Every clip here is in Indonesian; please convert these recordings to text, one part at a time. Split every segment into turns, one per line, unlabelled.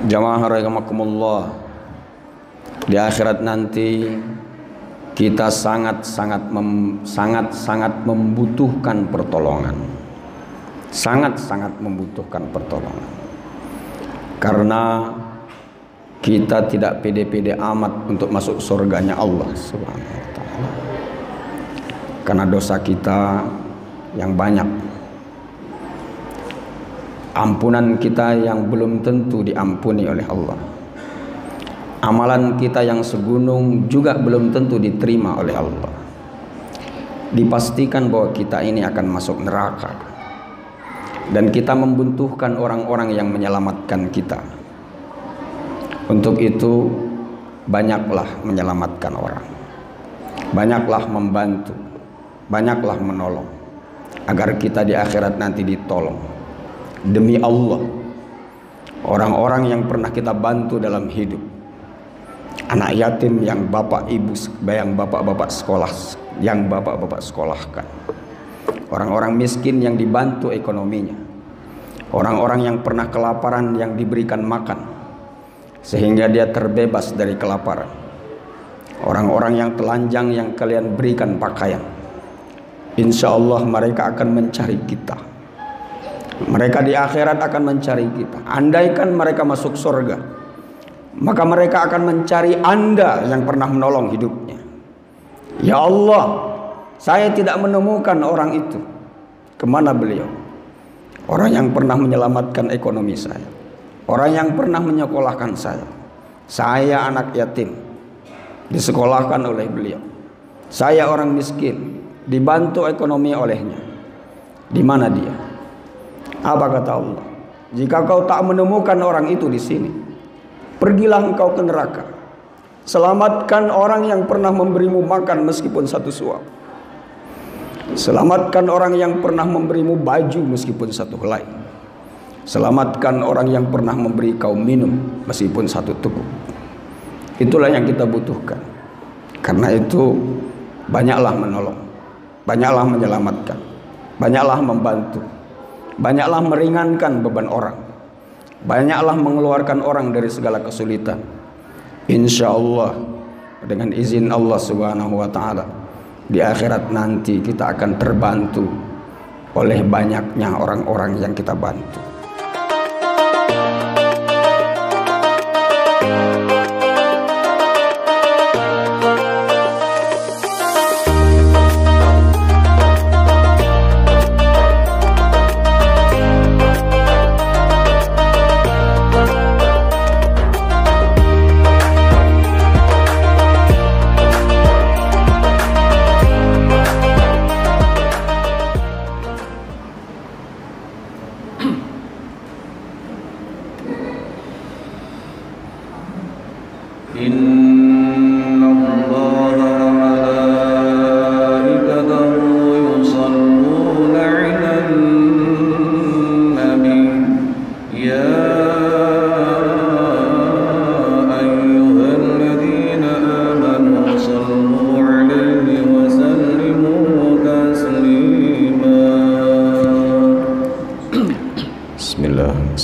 Jamaah rahimakumullah, di akhirat nanti kita sangat membutuhkan pertolongan. Sangat membutuhkan pertolongan. Karena kita tidak pede-pede amat untuk masuk surganya Allah Subhanahu wa taala. Karena dosa kita yang banyak, ampunan kita yang belum tentu diampuni oleh Allah, amalan kita yang segunung juga belum tentu diterima oleh Allah. Dipastikan bahwa kita ini akan masuk neraka, dan kita membutuhkan orang-orang yang menyelamatkan kita. Untuk itu banyaklah menyelamatkan orang, banyaklah membantu, banyaklah menolong, agar kita di akhirat nanti ditolong. Demi Allah, orang-orang yang pernah kita bantu dalam hidup, anak yatim yang bapak-ibu, yang bapak-bapak sekolahkan, orang-orang miskin yang dibantu ekonominya, orang-orang yang pernah kelaparan yang diberikan makan sehingga dia terbebas dari kelaparan, orang-orang yang telanjang yang kalian berikan pakaian. Insya Allah mereka akan mencari kita. Mereka di akhirat akan mencari kita. Andaikan mereka masuk surga, maka mereka akan mencari Anda yang pernah menolong hidupnya. Ya Allah, saya tidak menemukan orang itu. Kemana beliau? Orang yang pernah menyelamatkan ekonomi saya, orang yang pernah menyekolahkan saya. Saya anak yatim, disekolahkan oleh beliau. Saya orang miskin, dibantu ekonomi olehnya. Di mana dia? Apa kata Allah? Jika kau tak menemukan orang itu di sini, pergilah engkau ke neraka. Selamatkan orang yang pernah memberimu makan meskipun satu suap. Selamatkan orang yang pernah memberimu baju meskipun satu helai. Selamatkan orang yang pernah memberi kau minum meskipun satu teguk. Itulah yang kita butuhkan. Karena itu banyaklah menolong, banyaklah menyelamatkan, banyaklah membantu, banyaklah meringankan beban orang, banyaklah mengeluarkan orang dari segala kesulitan. Insya Allah, dengan izin Allah Subhanahu wa ta'ala, di akhirat nanti kita akan terbantu oleh banyaknya orang-orang yang kita bantu.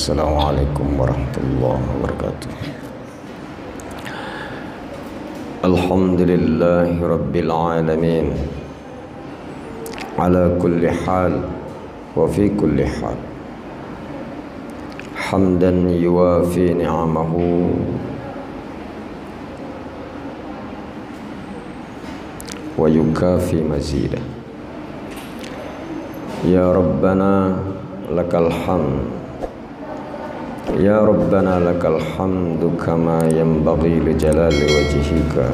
Assalamualaikum warahmatullahi wabarakatuh. Alhamdulillahi rabbil alamin, ala kulli hal wa fi kulli hal, hamdan yuwafi ni'amahu wa yukafi mazidah. Ya Rabbana lakal hamd, Ya Rabbana lakal hamdu kama yanbaghi li jalali wajhika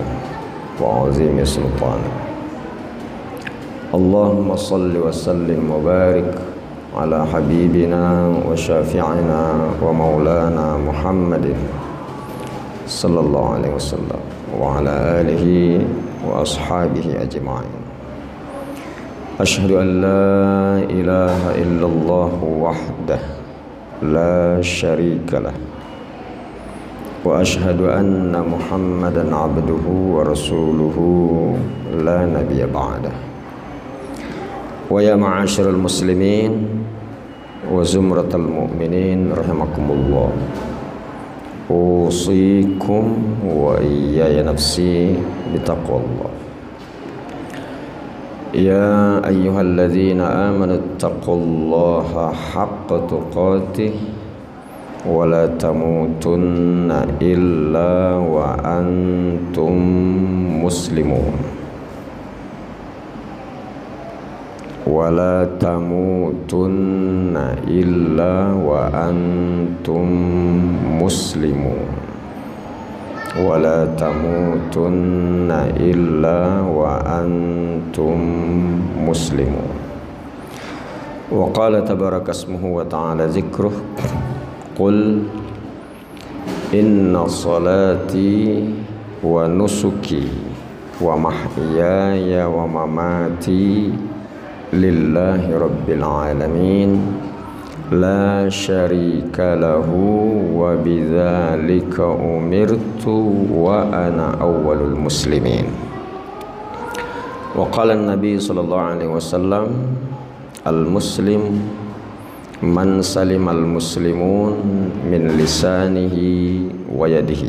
wa azimi sultanik. Allahumma salli wa sallim wa barik ala habibina wa syafi'ina wa maulana Muhammadin sallallahu alaihi wasallam wa ala alihi wa ashabihi ajma'in. Ashhadu an la ilaha illallah wahdah la syarika lah, wa ashhadu anna Muhammadan abduhu wa rasuluhu la nabiyya ba'dah. Wa ya ma'asyiral muslimin wa zumratal mu'minin rahimakumullah.
أوصيكم وإياي نفسي بتقوى الله. يا أيها الذين آمنوا اتقوا الله حق تقاته ولا تموتن إلا وأنتم مسلمون. ولا تموتن إلا وأنتم مسلمون. ولا تموتن إلا وأنتم مسلمون. وقال تبارك اسمه وتعالى ذكره قل إن صلاتي ونسكي ومحياي ومماتي لله رب العالمين لا شريك له وبذلك أمرت وأنا أول المسلمين. وقال النبي صلى الله عليه وسلم المسلم من سلم المسلمون من لسانه ويده.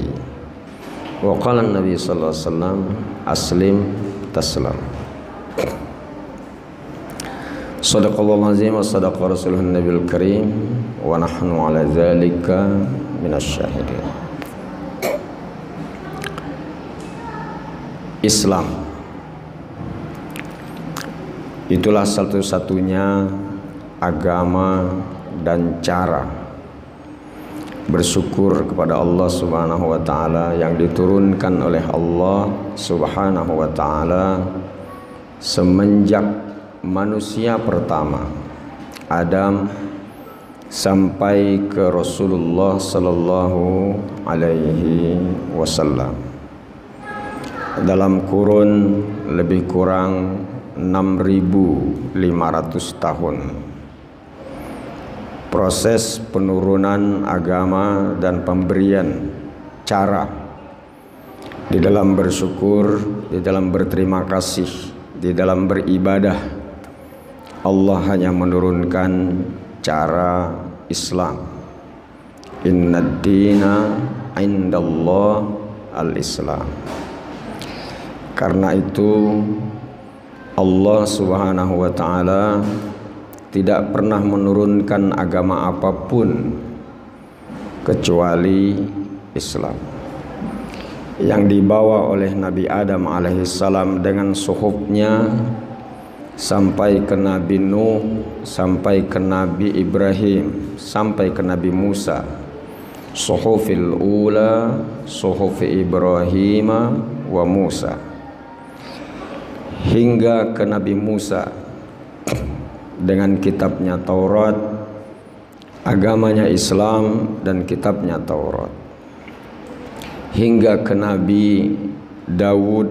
وقال النبي صلى الله عليه وسلم أسلم تسلم. Sadaqallahul azim wa sadaqa rasuluhun nabiyul karim wa nahnu ala dzalika minasyahidin. Islam itulah satu-satunya agama dan cara bersyukur kepada Allah Subhanahu wa taala yang diturunkan oleh Allah Subhanahu wa taala semenjak manusia pertama Adam sampai ke Rasulullah sallallahu alaihi wasallam dalam kurun lebih kurang 6.500 tahun. Proses penurunan agama dan pemberian cara di dalam bersyukur, di dalam berterima kasih, di dalam beribadah, Allah hanya menurunkan cara Islam. Innad dina indallah al-Islam. Karena itu Allah Subhanahu wa taala tidak pernah menurunkan agama apapun kecuali Islam yang dibawa oleh Nabi Adam alaihissalam dengan suhufnya sampai ke Nabi Nuh, sampai ke Nabi Ibrahim, sampai ke Nabi Musa. Suhufil ula, suhufi Ibrahim wa Musa, hingga ke Nabi Musa dengan kitabnya Taurat, agamanya Islam dan kitabnya Taurat, hingga ke Nabi Daud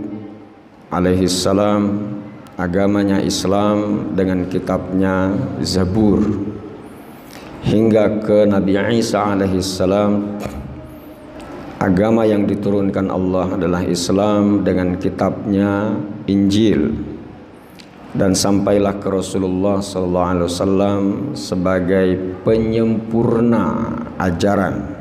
alaihissalam, agamanya Islam dengan kitabnya Zabur, hingga ke Nabi Isa alaihissalam, agama yang diturunkan Allah adalah Islam dengan kitabnya Injil, dan sampailah ke Rasulullah sallallahu alaihi wasallam sebagai penyempurna ajaran.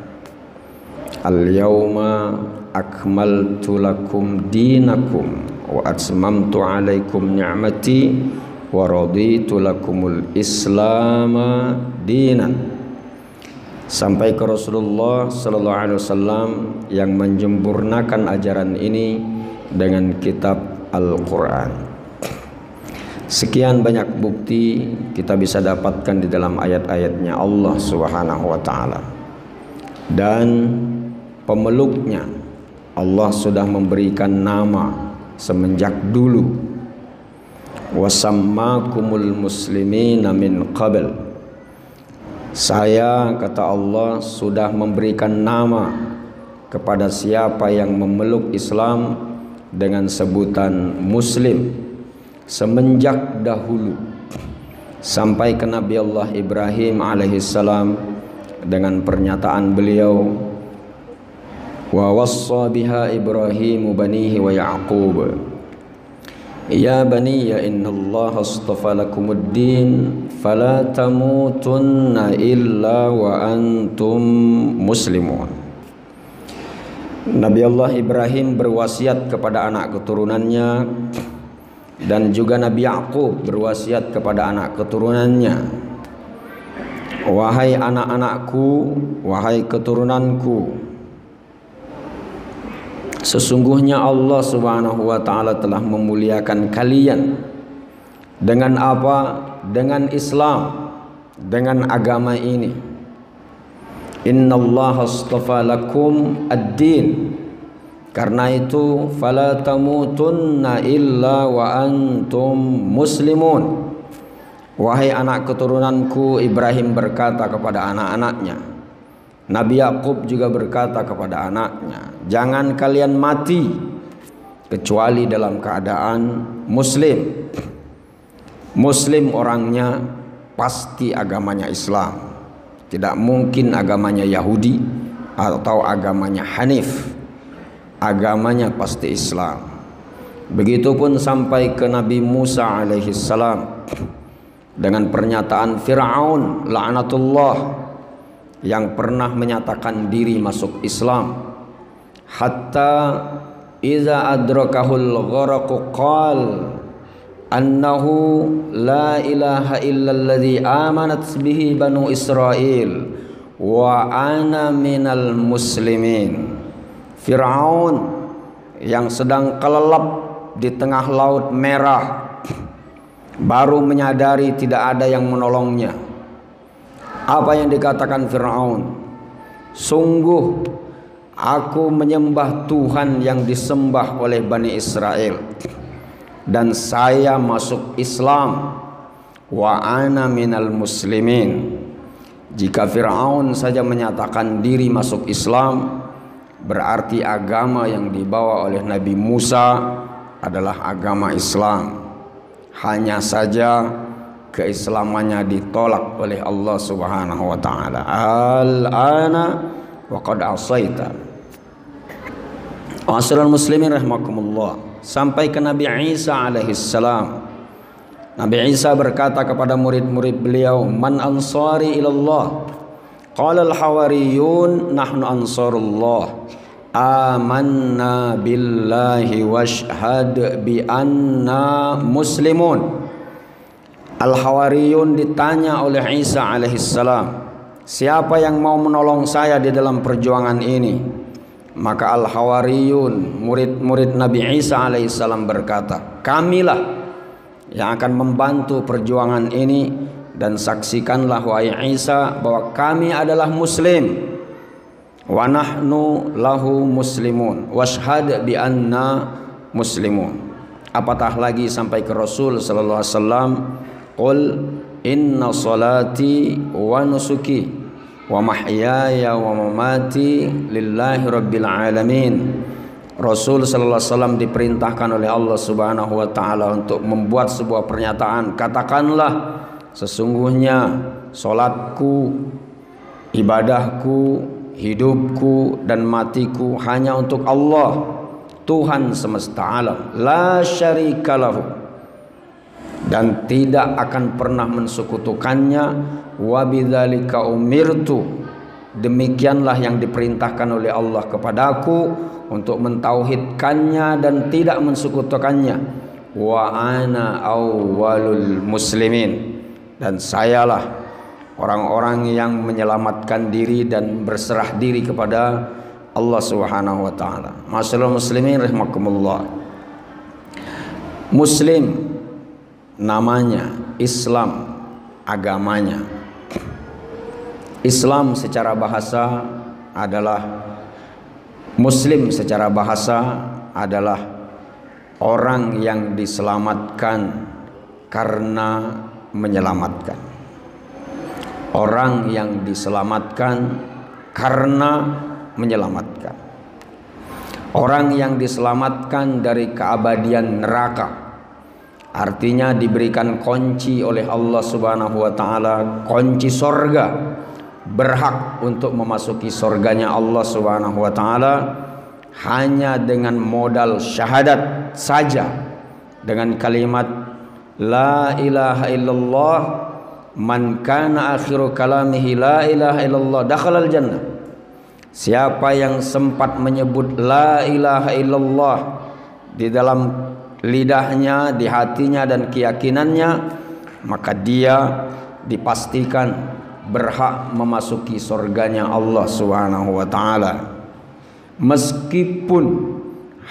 Al-yauma akmaltu lakum dinakum wa atmamtu alaikum ni'mati wa raditu lakumul islama dinan. Sampai ke Rasulullah sallallahu alaihi wasallam yang menyempurnakan ajaran ini dengan kitab Al-Qur'an. Sekian banyak bukti kita bisa dapatkan di dalam ayat-ayatnya Allah Subhanahu wa taala. Dan pemeluknya Allah sudah memberikan nama semenjak dulu. Wasammakumul muslimina min qabl. Saya, kata Allah, sudah memberikan nama kepada siapa yang memeluk Islam dengan sebutan muslim semenjak dahulu, sampai ke Nabi Allah Ibrahim alaihissalam dengan pernyataan beliau, wa wassa biha Ibrahim banihi wa Ya'qub, ya baniya innallaha astafa lakumud din fala tamutunna illa wa antum muslimun.
Nabi Allah Ibrahim berwasiat kepada anak keturunannya, dan juga Nabi Yakub berwasiat kepada anak keturunannya, wahai anak-anakku, wahai keturunanku, sesungguhnya Allah Subhanahu wa taala telah memuliakan kalian dengan apa? Dengan Islam, dengan agama ini. Innallaha astafa lakum ad-din. Karena itu fala tamutunna illa wa antum muslimun. Wahai anak keturunanku, Ibrahim berkata kepada anak-anaknya, Nabi Yakub juga berkata kepada anaknya, jangan kalian mati kecuali dalam keadaan muslim. Muslim orangnya pasti agamanya Islam. Tidak mungkin agamanya Yahudi atau agamanya Hanif. Agamanya pasti Islam. Begitupun sampai ke Nabi Musa alaihi salam dengan pernyataan Fir'aun la'natullah yang pernah menyatakan diri masuk Islam. Hatta iza adrakahul gharaqu qal annahu la ilaha illalladzi amanat bihi banu Israel wa ana minal muslimin. Fir'aun yang sedang kelelep di tengah laut merah baru menyadari tidak ada yang menolongnya. Apa yang dikatakan Fir'aun? Sungguh aku menyembah Tuhan yang disembah oleh Bani Israel, dan saya masuk Islam. Wa ana minal muslimin. Jika Fir'aun saja menyatakan diri masuk Islam, berarti agama yang dibawa oleh Nabi Musa adalah agama Islam. Hanya saja keislamannya ditolak oleh Allah Subhanahu wa taala. Al-ana wa qad asaita. Ma'asyiral muslimin rahimakumullah. Sampai ke Nabi Isa alaihi salam. Nabi Isa berkata kepada murid-murid beliau, "Man ansari ilallah?" Qala al-hawariyun nahnu ansarullah. Amanna billahi washhad bi anna muslimun. Al-hawariyun ditanya oleh Isa alaihi salam, siapa yang mau menolong saya di dalam perjuangan ini? Maka al-hawariyun, murid-murid Nabi Isa alaihissalam berkata, kamilah yang akan membantu perjuangan ini, dan saksikanlah wahai Isa bahwa kami adalah muslim. Wa nahnu lahu muslimun washhad bi anna muslimun. Apatah lagi sampai ke Rasul sallallahu alaihi wasallam, qul inna salati wa nusuki wa mahyaya wa mamati lillahi rabbil alamin. Rasul sallallahu alaihi wasallam diperintahkan oleh Allah Subhanahu wa taala untuk membuat sebuah pernyataan, katakanlah sesungguhnya salatku, ibadahku, hidupku dan matiku hanya untuk Allah, Tuhan semesta alam, la syarikalahu, dan tidak akan pernah mensekutukannya. Wa bidzalika umirtu, demikianlah yang diperintahkan oleh Allah kepadaku untuk mentauhidkannya dan tidak mensekutukannya. Wa ana awwalul muslimin, dan sayalah orang-orang yang menyelamatkan diri dan berserah diri kepada Allah Subhanahu wa taala. Ma'asyiral muslimin rahimakumullah. Muslim namanya, Islam agamanya. Islam secara bahasa adalah, Muslim secara bahasa adalah orang yang diselamatkan karena menyelamatkan. Orang yang diselamatkan karena menyelamatkan. Orang yang diselamatkan dari keabadian neraka. Artinya diberikan kunci oleh Allah Subhanahu wa taala, kunci sorga, berhak untuk memasuki sorganya Allah Subhanahu wa taala hanya dengan modal syahadat saja, dengan kalimat la ilaha illallah, man kana akhiru kalamihi la ilaha illallah dakhalal jannah. Siapa yang sempat menyebut la ilaha illallah di dalam lidahnya, di hatinya dan keyakinannya, maka dia dipastikan berhak memasuki surganya Allah Subhanahu wa taala, meskipun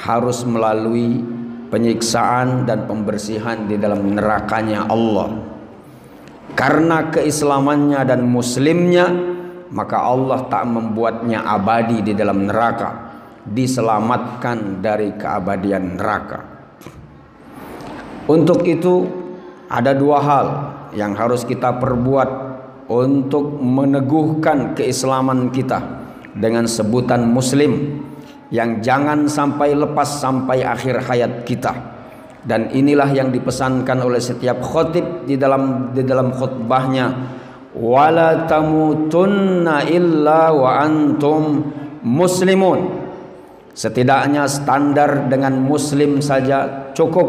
harus melalui penyiksaan dan pembersihan di dalam nerakanya Allah. Karena keislamannya dan muslimnya, maka Allah tak membuatnya abadi di dalam neraka, diselamatkan dari keabadian neraka. Untuk itu ada dua hal yang harus kita perbuat untuk meneguhkan keislaman kita dengan sebutan muslim, yang jangan sampai lepas sampai akhir hayat kita. Dan inilah yang dipesankan oleh setiap khotib di dalam khutbahnya, wala tamutunna illa wa antum muslimun. Setidaknya standar dengan muslim saja cukup,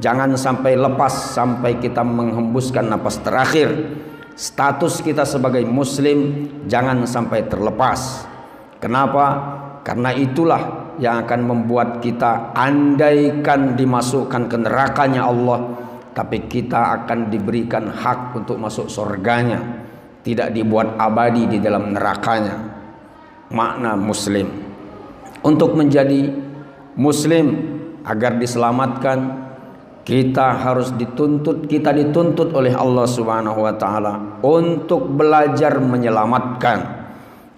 jangan sampai lepas sampai kita menghembuskan napas terakhir. Status kita sebagai muslim jangan sampai terlepas. Kenapa? Karena itulah yang akan membuat kita, andaikan dimasukkan ke nerakanya Allah, tapi kita akan diberikan hak untuk masuk surganya, tidak dibuat abadi di dalam nerakanya. Makna muslim. Untuk menjadi muslim agar diselamatkan, kita dituntut oleh Allah Subhanahu wa taala untuk belajar menyelamatkan.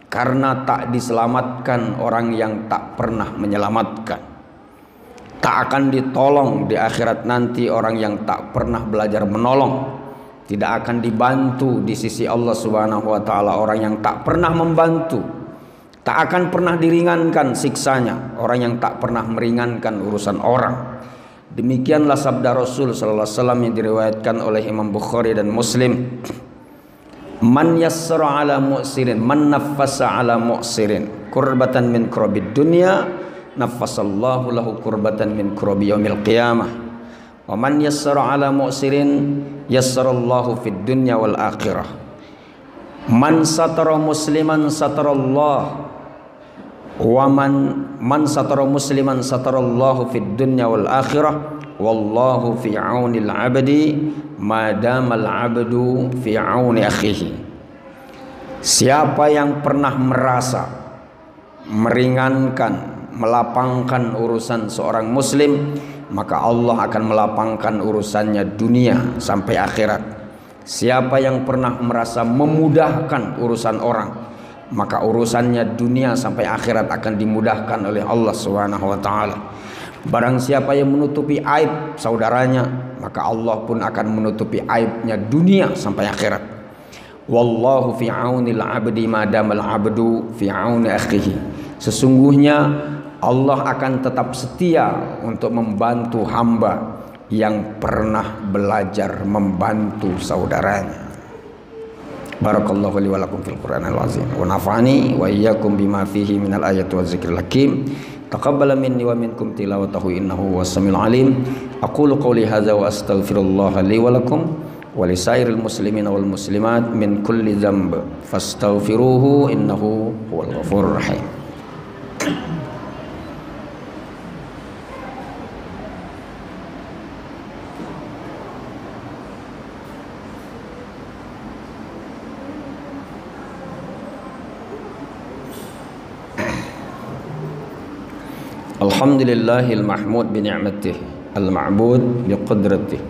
Karena tak diselamatkan orang yang tak pernah menyelamatkan. Tak akan ditolong di akhirat nanti orang yang tak pernah belajar menolong. Tidak akan dibantu di sisi Allah Subhanahu wa taala orang yang tak pernah membantu. Tak akan pernah diringankan siksanya orang yang tak pernah meringankan urusan orang. Demikianlah sabda Rasul sallallahu alaihi wasallam yang diriwayatkan oleh Imam Bukhari dan Muslim. Man yassara ala mu'sirin, man naffasa ala mu'sirin kurbatan min kurabid dunya, naffasallahu lahu kurbatan min kurabi yaumil qiyamah. Wa man yassara ala mu'sirin yassarallahu fid dunya wal akhirah. Man satara musliman satarallah, wa man satara musliman satarallahu fid dunya wal akhirah. Wallahu fi aunil abdi madamal abdu fi auni akhihi. Siapa yang pernah merasa meringankan, melapangkan urusan seorang muslim, maka Allah akan melapangkan urusannya dunia sampai akhirat. Siapa yang pernah merasa memudahkan urusan orang, maka urusannya dunia sampai akhirat akan dimudahkan oleh Allah Subhanahu wa taala. Barang siapa yang menutupi aib saudaranya, maka Allah pun akan menutupi aibnya dunia sampai akhirat. Wallahu fi aunil abdi madamal abdu fi auni akhihi. Sesungguhnya Allah akan tetap setia untuk membantu hamba yang pernah belajar membantu saudaranya. Barakallahu li wa lakum fil Qur'anil azim wa nafa'ani wa iyyakum bima fihi minal ayati wa zikril hakim. Taqabbala minni wa minkum tilawatahu innahu was-samiul alim. Aqulu qawli hadza wa astaghfirullah li wa lakum wa lisairil muslimina wal muslimat min kulli dhanb fastaghfiruhu innahu huwal ghafurur rahim. Alhamdulillahil mahmud bi ni'matih, al-ma'bud bi qudratihi,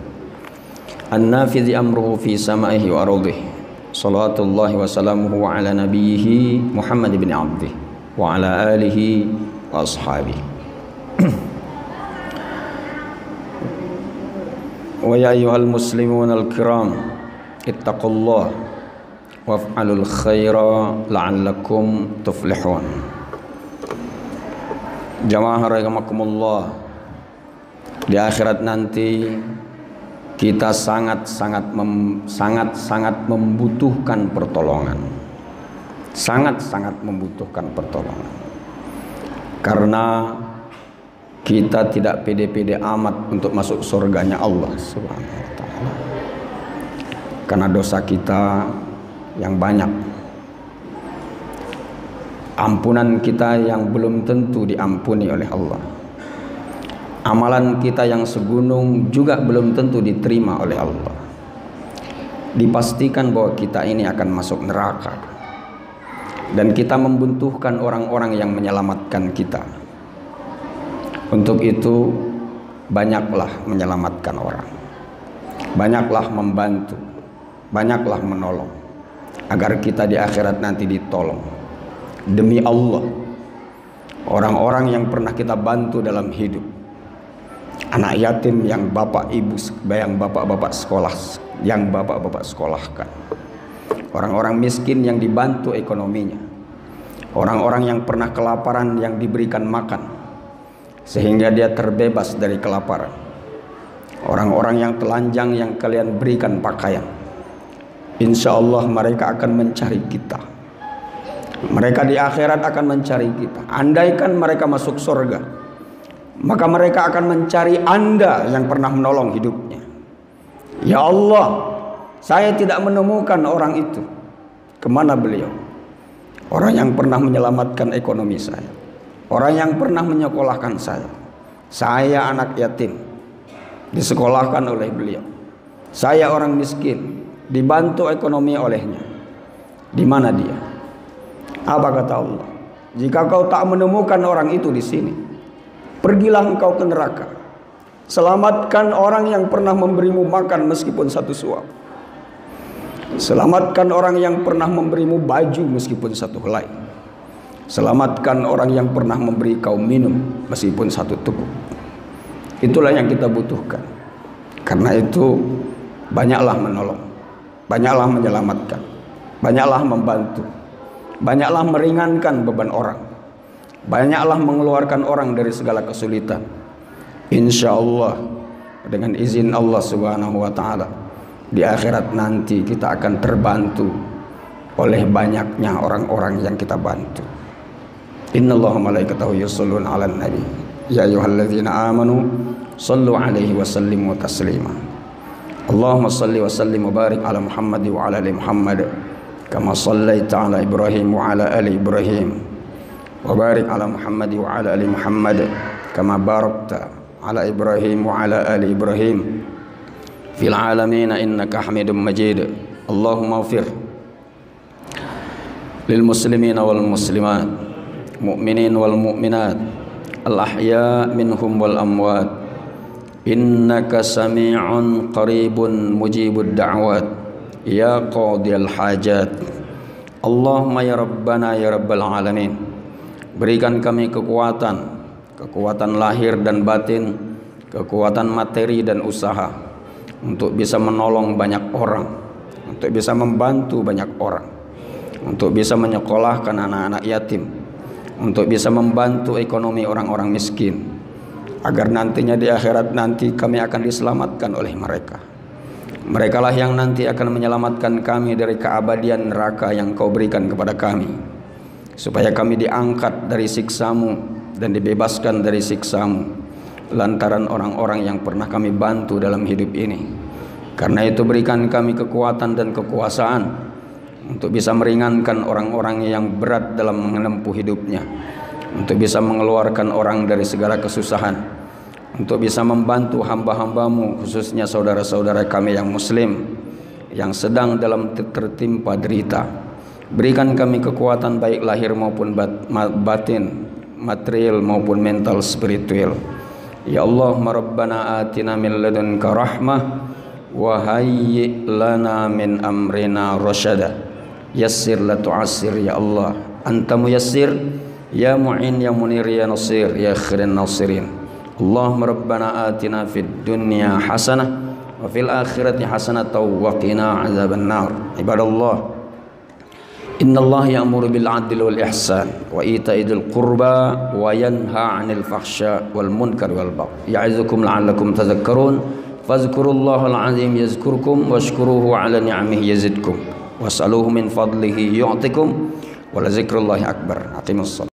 an-nafidhi amruhu fi sama'ihi wa ardihi. Salawatullahi wa salamuhu ala nabiyhi Muhammad bin Abdih wa ala alihi wa ashabihi. Wa ya ayyuhal muslimun al-kiram, ittaqullah waf'alul khaira la'allakum tuflihun. Jamaah rahimakumullah, di akhirat nanti kita sangat membutuhkan pertolongan. Sangat membutuhkan pertolongan. Karena kita tidak pede-pede amat untuk masuk surganya Allah Subhanahu wa taala. Karena dosa kita yang banyak. ampunan kita yang belum tentu diampuni oleh Allah, amalan kita yang segunung juga belum tentu diterima oleh Allah. Dipastikan bahwa kita ini akan masuk neraka, dan kita membutuhkan orang-orang yang menyelamatkan kita. Untuk itu banyaklah menyelamatkan orang, banyaklah membantu, banyaklah menolong, agar kita di akhirat nanti ditolong. Demi Allah, orang-orang yang pernah kita bantu dalam hidup, anak yatim yang bapak ibu, yang bapak-bapak sekolahkan, orang-orang miskin yang dibantu ekonominya, orang-orang yang pernah kelaparan yang diberikan makan sehingga dia terbebas dari kelaparan, orang-orang yang telanjang yang kalian berikan pakaian. Insya Allah mereka akan mencari kita, mereka di akhirat akan mencari kita. Andaikan mereka masuk surga, maka mereka akan mencari Anda yang pernah menolong hidupnya. Ya Allah, saya tidak menemukan orang itu. Kemana beliau? Orang yang pernah menyelamatkan ekonomi saya, orang yang pernah menyekolahkan saya. Saya anak yatim, disekolahkan oleh beliau. Saya orang miskin, dibantu ekonomi olehnya. Di mana dia? Apa kata Allah? Jika kau tak menemukan orang itu di sini, pergilah engkau ke neraka. Selamatkan orang yang pernah memberimu makan meskipun satu suap. Selamatkan orang yang pernah memberimu baju meskipun satu helai. Selamatkan orang yang pernah memberi kau minum meskipun satu teguk. Itulah yang kita butuhkan. Karena itu banyaklah menolong, banyaklah menyelamatkan, banyaklah membantu, banyaklah meringankan beban orang, banyaklah mengeluarkan orang dari segala kesulitan. Insya Allah, dengan izin Allah Subhanahu wa Ta'ala, di akhirat nanti kita akan terbantu oleh banyaknya orang-orang yang kita bantu. Innallaha malaikatahu yusholluna 'alan nabi ya ayyuhalladzina amanu shallu 'alaihi wa sallimu taslima. Allahumma shalli wa sallim wa barik ala Muhammad wa ala ali Muhammad kama shallaita ala Ibrahim wa ala ali Ibrahim wa barik ala Muhammad wa ala ali Muhammad kama barakta ala Ibrahim wa ala ali Ibrahim fil alamin innaka Hamidum Majid. Allahumma ighfir lil muslimin wal muslimat, mu'minin wal mu'minat, al ahya minhum wal amwat, innaka sami'un qaribun mujibud da'wat ya qadiyal hajat. Allahumma ya rabbana ya rabbal alamin, berikan kami kekuatan lahir dan batin, kekuatan materi dan usaha untuk bisa menolong banyak orang, untuk bisa membantu banyak orang, untuk bisa menyekolahkan anak-anak yatim, untuk bisa membantu ekonomi orang-orang miskin, agar nantinya di akhirat nanti kami akan diselamatkan oleh mereka. Merekalah yang nanti akan menyelamatkan kami dari keabadian neraka yang kau berikan kepada kami, supaya kami diangkat dari siksamu dan dibebaskan dari siksamu lantaran orang-orang yang pernah kami bantu dalam hidup ini. Karena itu berikan kami kekuatan dan kekuasaan untuk bisa meringankan orang-orang yang berat dalam menempuh hidupnya, untuk bisa mengeluarkan orang dari segala kesusahan, untuk bisa membantu hamba-hambamu, khususnya saudara-saudara kami yang muslim yang sedang dalam tertimpa derita. Berikan kami kekuatan baik lahir maupun batin, material maupun mental spiritual. Ya Allah, Rabbana atina min ladunka rahmah wa hayyi lana min amrina rasyada. Yassir la tu'assir ya Allah, anta muyassir ya mu'in ya munir ya nasir ya khairin nasirin. Allahumma rabbana atina fid dunya hasanah wa fil akhirati hasanah wa qina azaban nar. Ibadallah, innallaha ya'muru bil 'adli wal ihsan wa ita'i dzil qurba wa yanha 'anil fahsya wal munkar wal baghi ya'izukum la'allakum tadhakkarun. Fadhkurullahal 'azim yazkurkum washkuruhu 'ala ni'amihi yazidkum was'aluhu min fadlihi yu'tikum wa la dzikrullahi akbar. Aqimus shalah.